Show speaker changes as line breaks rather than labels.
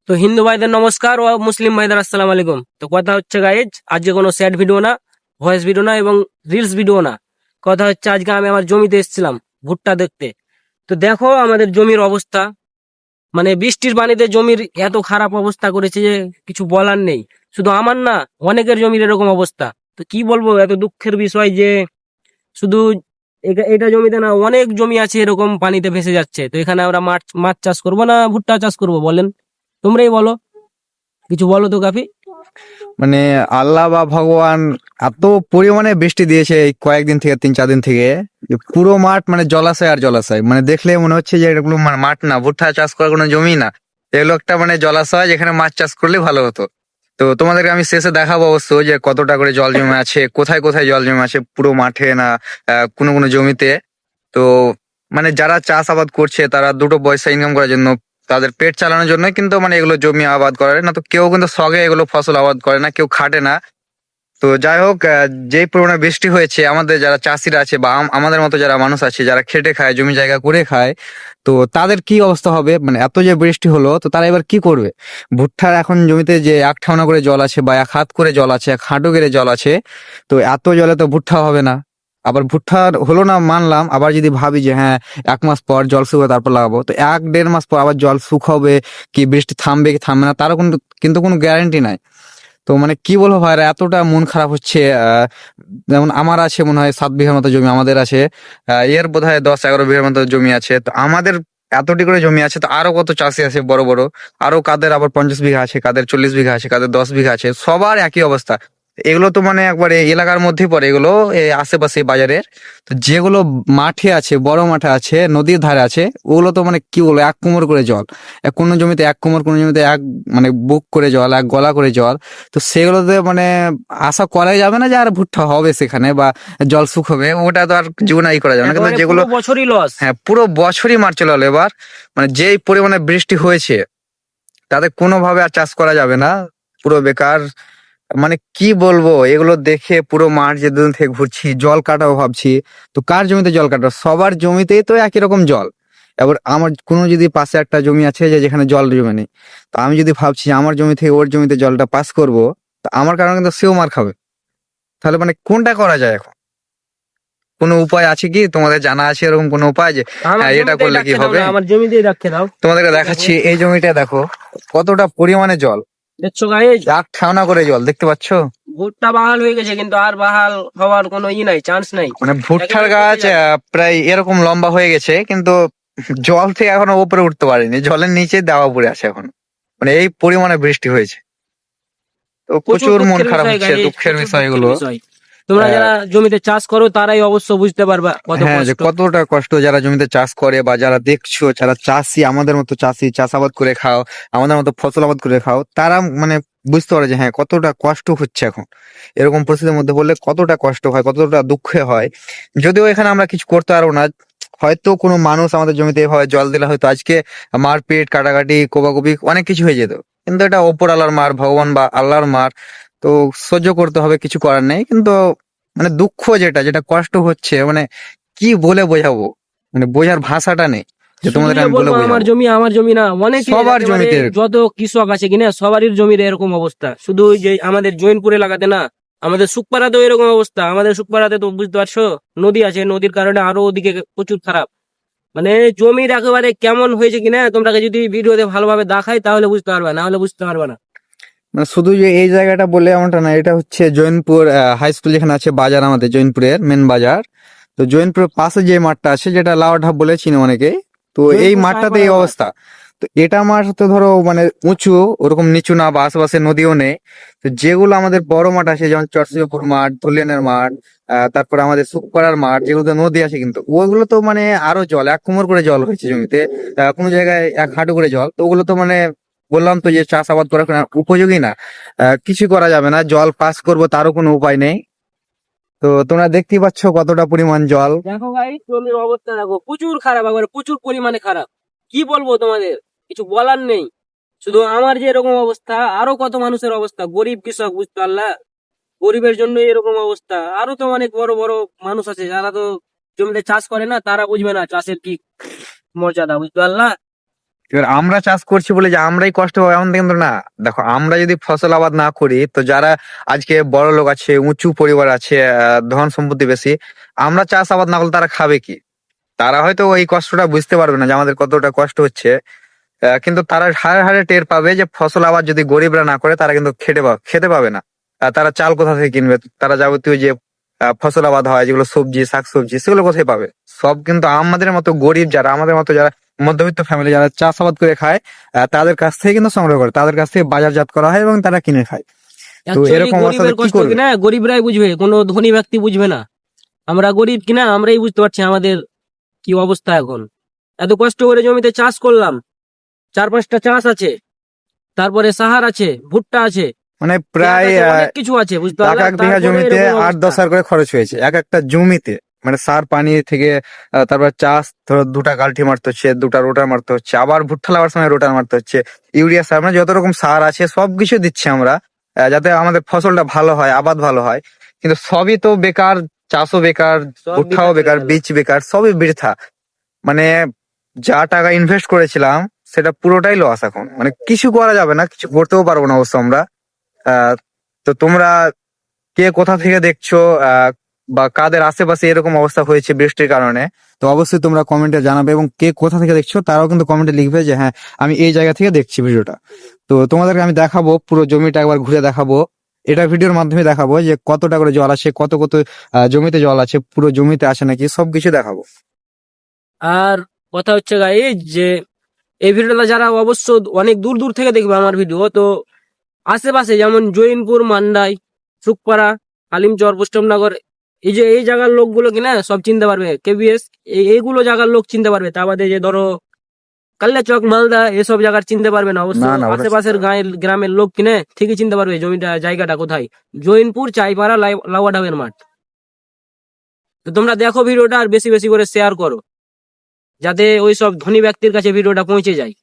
তো হিন্দু ভাইদের নমস্কার ও মুসলিম ভাইদের আসসালাম আলাইকুম। তো কথা হচ্ছে গাইজ, আজকে কোনো স্যাড ভিডিও না, ভয়েস ভিডিও না এবং রিলস ভিডিও না। কথা হচ্ছে আজকে আমি আমার জমিতে এসেছিলাম ভুট্টা দেখতে। তো দেখো আমাদের জমির অবস্থা, মানে বৃষ্টির পানিতে জমির এত খারাপ অবস্থা করেছে যে কিছু বলার নেই। শুধু আমার না, অনেকের জমির এরকম অবস্থা। তো কি বলবো, এত দুঃখের বিষয় যে শুধু এটা জমিতে না, অনেক জমি আছে এরকম পানিতে ভেসে যাচ্ছে। তো এখানে আমরা মাছ মাছ চাষ করবো না ভুট্টা চাষ করবো বলেন? তোমরাই বলো, কিছু বলো তো কাফি।
মানে আল্লাহ বা ভগবান এত পরিমাণে বৃষ্টি দিয়েছে এই কয়েকদিন থেকে, 3-4 দিন থেকে, যে পুরো মাঠ মানে জলাশয় আর জলাশয়। মানে দেখলে মনে হচ্ছে যে এগুলো মাঠ না, ভুট্টা চাষ করার কোনো জমি না, এগুলো একটা মানে জলাশয় যেখানে মাছ চাষ করলে ভালো হতো। তো তোমাদেরকে আমি শেষে দেখাবো অবশ্য যে কতটা করে জল জমে আছে, কোথায় কোথায় জল জমে আছে, পুরো মাঠে না কোনো কোনো জমিতে। তো মানে যারা চাষাবাদ করছে তারা দুটো পয়সা ইনকাম করার জন্য, তাদের পেট চালানোর জন্য কিন্তু মানে এগুলো জমি আবাদ করে না, তো কেউ কিন্তু শখে এগুলো ফসল আবাদ করে না, কেউ খাটে না। তো যাই হোক, যেই পরিমাণে বৃষ্টি হয়েছে, আমাদের যারা চাষিরা আছে বা আমাদের মতো যারা মানুষ আছে যারা খেটে খায়, জমি জায়গা করে খায়, তো তাদের কি অবস্থা হবে? মানে এত যে বৃষ্টি হলো, তো তারা এবার কি করবে? ভুট্টার এখন জমিতে যে 1 ঠাউনা করে জল আছে বা 1 হাত করে জল আছে, 1 হাঁটু গেড়ে জল আছে, তো এত জলে তো ভুট্টা হবে না। আবার ভুট্টার হলো না মানলাম, আবার যদি ভাবি যে হ্যাঁ 1 মাস পর জল শুকাবে তারপর লাগাবো, তো 1-1.5 মাস পর আবার জল শুকাবে কি, বৃষ্টি থামবে কি থামবে না, তারও কিন্তু কিন্তু কোনো গ্যারান্টি নাই। তো মানে কি বলবো ভাইরা, এতটা মন খারাপ হচ্ছে। যেমন আমার আছে মনে হয় 7 বিঘার মতো জমি, আমাদের আছে এর বোধ হয় 10-11 বিঘার মতো জমি আছে। তো আমাদের এতটি করে জমি আছে, তো আরো কত চাষি আছে বড় বড়, আরো কাদের আবার 50 বিঘা আছে, কাদের 40 বিঘা আছে, কাদের 10 বিঘা আছে, সবার একই অবস্থা। এগুলো তো মানে একবারে এলাকার মধ্যেই পড়ে, এগুলো এই আশেপাশে বাজারের। তো যেগুলো মাঠে আছে, বড় মাঠে আছে, নদীর ধারে আছে, ওগুলো তো মানে কি বলবো, 1 কোমর করে জল। কোনো জমিতে 1 কোমর, কোনো জমিতে মানে বুক করে জল, 1 গলা করে জল। তো সেগুলোতে মানে আশা করাই যাবে না যে আর ভুট্টা হবে সেখানে বা জল শুকবে, ওটা তো আর জীবনে করা যাবে না। কিন্তু
একেবারে
যেগুলো,
পুরো বছরই লস।
হ্যাঁ পুরো বছরই মার চলে গেলো এবার, মানে যেই পরিমাণে বৃষ্টি হয়েছে তাতে কোনোভাবে আর চাষ করা যাবে না, পুরো বেকার। মানে কি বলবো, এগুলো দেখে পুরো মাঠ যে দুদিন থেকে ঘুরছি, জল কাটাবো ভাবছি। তো কার জমিতে জল কাটাবো? সবার জমিতেই তো একই রকম জল। এবার আমার কোনো যদি পাশে একটা জমি আছে যে যেখানে জল জমে নেই, তো আমি যদি ভাবছি যে আমার জমি থেকে ওর জমিতে জলটা পাস করব, তো আমার কারণে কিন্তু সেও মার খাবে। তাহলে মানে কোনটা করা যায় এখন? কোনো উপায় আছে কি? তোমাদের জানা আছে এরকম কোনো উপায় যে
আমার
হ্যাঁ এটা
জমিতেই
করলে কি
রাখতে দাও
হবে?
না, আমার জমিতেই রাখতে দাও।
তোমাদেরকে
দেখো,
দেখাচ্ছি, এই জমিটা দেখো কতটা পরিমাণে জল,
দেখছো গাইজ,
1 ঠাউনা করে জল, দেখতে পাচ্ছো?
ভুট্টা বাহাল হয়ে গেছে কিন্তু আর বাহাল হওয়ার কোনো নাই, চান্স নাই।
মানে ভুট্টার
একেবারে পচে
গাছ
যাবে।
প্রায় এরকম লম্বা হয়ে গেছে, কিন্তু জল থেকে এখনো উপরে উঠতে পারেনি, জলের নিচে দেওয়া পড়ে আছে এখন। মানে এই পরিমাণে বৃষ্টি হয়েছে, তো
প্রচুর
প্রচুর মন
দুঃখের
খারাপ
বিষয়
হচ্ছে,
গাইজ,
দুঃখের
প্রচুর
বিষয়
দুঃখের
এগুলো।
বিষয়। তোমরা
আহ,
যারা জমিতে চাষ করো তারাই অবশ্য বুঝতে পারবা কত
হ্যাঁ, যে
কষ্ট।
কতটা কষ্ট যারা জমিতে চাষ করে বা যারা দেখছো, যারা চাষি, আমাদের মতো চাষি, চাষাবাদ করে খাও, আমাদের মতো ফসল আবাদ করে খাও, তারা মানে বুঝতে পারে যে হ্যাঁ কতটা কষ্ট হচ্ছে এখন। এরকম পরিস্থিতির মধ্যে বললে কতটা কষ্ট হয়, কতটা দুঃখে হয়। যদিও এখানে আমরা কিছু করতে পারবো না, হয়তো কোনো মানুষ আমাদের জমিতে এভাবে জল দিলে হয়তো আজকে মারপিট, কাটাকাটি, কোবাকুবি অনেক কিছু হয়ে যেত। কিন্তু এটা ওপর আল্লাহর মার, ভগবান বা আল্লাহর মার, তো সহ্য করতে হবে, কিছু করার নেই। কিন্তু মানে দুঃখ যেটা যেটা কষ্ট হচ্ছে, মানে কি বলে বোঝাবো, মানে বোঝার ভাষাটা নেই যে
শুধু
তোমাদের
যে
আমি বলে
বলবো আমার
বোঝাবো।
জমি আমার জমি না, অনেকের
সবার
একেবারে
জমিতে এরকম।
যত কৃষক আছে কিনা সবারই জমির এরকম অবস্থা। শুধু ওই যে আমাদের জৈনপুরে লাগাতে না, আমাদের সুকপাড়াতেও এরকম অবস্থা। আমাদের সুকপাড়াতে তো বুঝতে পারছো নদী আছে, নদীর কারণে আরো ওদিকে প্রচুর খারাপ। মানে জমির একেবারে কেমন হয়েছে কিনা তোমরাকে যদি ভিডিওতে ভালোভাবে দেখাই তাহলে বুঝতে পারবে, না হলে বুঝতে পারবে না।
মানে শুধু যে এই জায়গাটা বলে এমনটা না, এটা হচ্ছে জৈনপুর হাই স্কুল যেখানে আছে, বাজার আমাদের জৈনপুরের মেন বাজার। তো জৈনপুরের পাশে যে মাঠটা আছে, যেটা লাউঢাব বলে চিনে অনেকে, তো এই
জৈনপুর
মাঠটাতে এই
সাহেপাড়ার মাঠ।
অবস্থা। তো এটা মাঠ তো ধরো মানে উঁচু, ওরকম নিচু না, বা আশেপাশে নদীও নেই। তো যেগুলো আমাদের বড় মাঠ আছে, যেমন চরসিয়াপুর মাঠ, ধুলিয়ানের মাঠ, তারপরে আমাদের শুকপাড়ার মাঠ, যেগুলোতে নদী আছে, কিন্তু ওইগুলো তো মানে আরো জল, 1 কোমর করে জল হয়েছে জমিতে, কোনো জায়গায় 1 হাঁটু করে জল। তো ওগুলো তো মানে বললাম তো যে চাষাবাদ করার কোনো উপযোগী না, কিছু করা যাবে না, জল পাস করবো তারও কোনো উপায় নেই। তো তোমরা দেখতেই পাচ্ছ কতটা পরিমাণ জল।
দেখো ভাই জমির অবস্থা দেখো, প্রচুর খারাপ, একবারে প্রচুর পরিমাণে খারাপ। কি বলবো তোমাদের, কিছু বলার নেই। শুধু আমার যে এরকম অবস্থা, আরো কত মানুষের অবস্থা, গরিব কৃষক, বুঝতে পারলা? গরিবের জন্য এরকম অবস্থা। আরো তো অনেক বড় বড় মানুষ আছে যারা তো জমিতে চাষ করে না, তারা বুঝবে না চাষের কি মর্যাদা, বুঝতে পারলা?
এবার আমরা চাষ করছি বলে যে আমরাই কষ্ট পাবো এমন কিন্তু না। দেখো, আমরা যদি ফসল আবাদ না করি, তো যারা আজকে বড় লোক আছে, উঁচু পরিবার আছে, ধন সম্পত্তি বেশি, আমরা চাষ আবাদ না করলে তারা খাবে কি? তারা হয়তো ওই কষ্টটা বুঝতে পারবে না যে আমাদের কতটা কষ্ট হচ্ছে। কিন্তু তারা হাড়ে হাড়ে টের পাবে যে ফসল আবাদ যদি গরিবরা না করে, তারা কিন্তু খেতে পাবে না। তারা চাল কোথা থেকে কিনবে? তারা যাবতীয় যে ফসল আবাদ হয়, যেগুলো সবজি শাকসবজি, সেগুলো কোথায় পাবে? সব কিন্তু আমাদের মতো গরিব যারা, আমাদের মতো যারা মধ্যবিত্ত ফ্যামিলি, যারা চাষাবাদ করে খায়, তাদের কাছ থেকে কিন্তু সংগ্রহ করে, তাদের কাছ থেকে বাজারজাত করা হয় এবং তারা কিনে খায়। তো
Actually
এরকম অবস্থাতে
গরিবের
কি
কষ্ট
করবে?
কিনা গরিবরাই বুঝবে, কোনো ধনী ব্যক্তি বুঝবে না। আমরা গরিব কিনা আমরাই বুঝতে পারছি আমাদের কি অবস্থা এখন। এত কষ্ট করে জমিতে চাষ করলাম, 4-5টা চাষ আছে, তারপরে সাহার আছে, ভুট্টা আছে,
মানে
পেঁয়াজ
প্রায়
আছে, অনেক কিছু আছে, বুঝতে
এক
পারলাম।
এক বিঘা
তারপরে
জমিতে
এরকম
8-10
অবস্থা।
হাজার করে খরচ হয়েছে এক একটা জমিতে। মানে সার পানি থেকে তারপর চাষ, ধরো 2টা গালঠি মারতে হচ্ছে, 2টা রোটার মারতে হচ্ছে, আবার ভুট্টা লাগার সময় রোটার মারতে হচ্ছে, ইউরিয়া সার, মানে যত রকম সার আছে সবকিছু দিচ্ছি আমরা, যাতে আমাদের ফসলটা ভালো হয়, আবাদ ভালো হয়। কিন্তু সবই তো বেকার, চাষও বেকার,
সব
ভুট্টাও
বেকার হয়ে
বেকার,
গেল।
বীজ বেকার, সবই বৃথা। মানে যা টাকা ইনভেস্ট করেছিলাম সেটা পুরোটাই লস এখন। মানে কিছু করা যাবে না, কিছু করতেও পারবো না অবশ্য আমরা। আহ তো তোমরা কে কোথা থেকে দেখছো, বা কাদের আশেপাশে এরকম অবস্থা হয়েছে বৃষ্টির কারণে, তো অবশ্যই তোমরা কমেন্টে জানাবে। এবং কে কোথা থেকে দেখছো তারাও কিন্তু কমেন্টে লিখবে যে হ্যাঁ, আমি এই জায়গা থেকে দেখছি ভিডিওটা। তো তোমাদেরকে আমি দেখাবো, পুরো জমিটা একবার ঘুরে দেখাবো। এটা ভিডিওর মাধ্যমে দেখাবো যে কতটা করে জল আছে, কত কত জমিতে জল আছে, পুরো জমিতে আছে নাকি, সবকিছু দেখাবো।
আর কথা হচ্ছে গাইজ যে এই ভিডিওটা যারা অবশ্য অনেক দূর দূর থেকে দেখবে আমার ভিডিও, তো আশেপাশে যেমন জৈনপুর, মান্ডাই, সুকপাড়া, আলিমচর, বৈষ্ণবনগর, এই যে এই জায়গার লোকগুলো কিনা সব চিনতে পারবে। কেবিএস এইগুলো জায়গার লোক চিনতে পারবে। তা বাদে যে ধরো কালিয়াচক, মালদা, এসব জায়গার চিনতে পারবে না অবশ্য।
না না, ওটা
আশেপাশের গায়ের গ্রামের লোক কিনে ঠিকই চিনতে পারবে জমিটা, জায়গাটা কোথায়। জৈনপুর, চাইপাড়া, লাউয়াডাবের মাঠ। তো তোমরা দেখো ভিডিওটা, আর বেশি বেশি করে শেয়ার করো, যাতে ওই সব ধনী ব্যক্তির কাছে ভিডিওটা পৌঁছে যায়।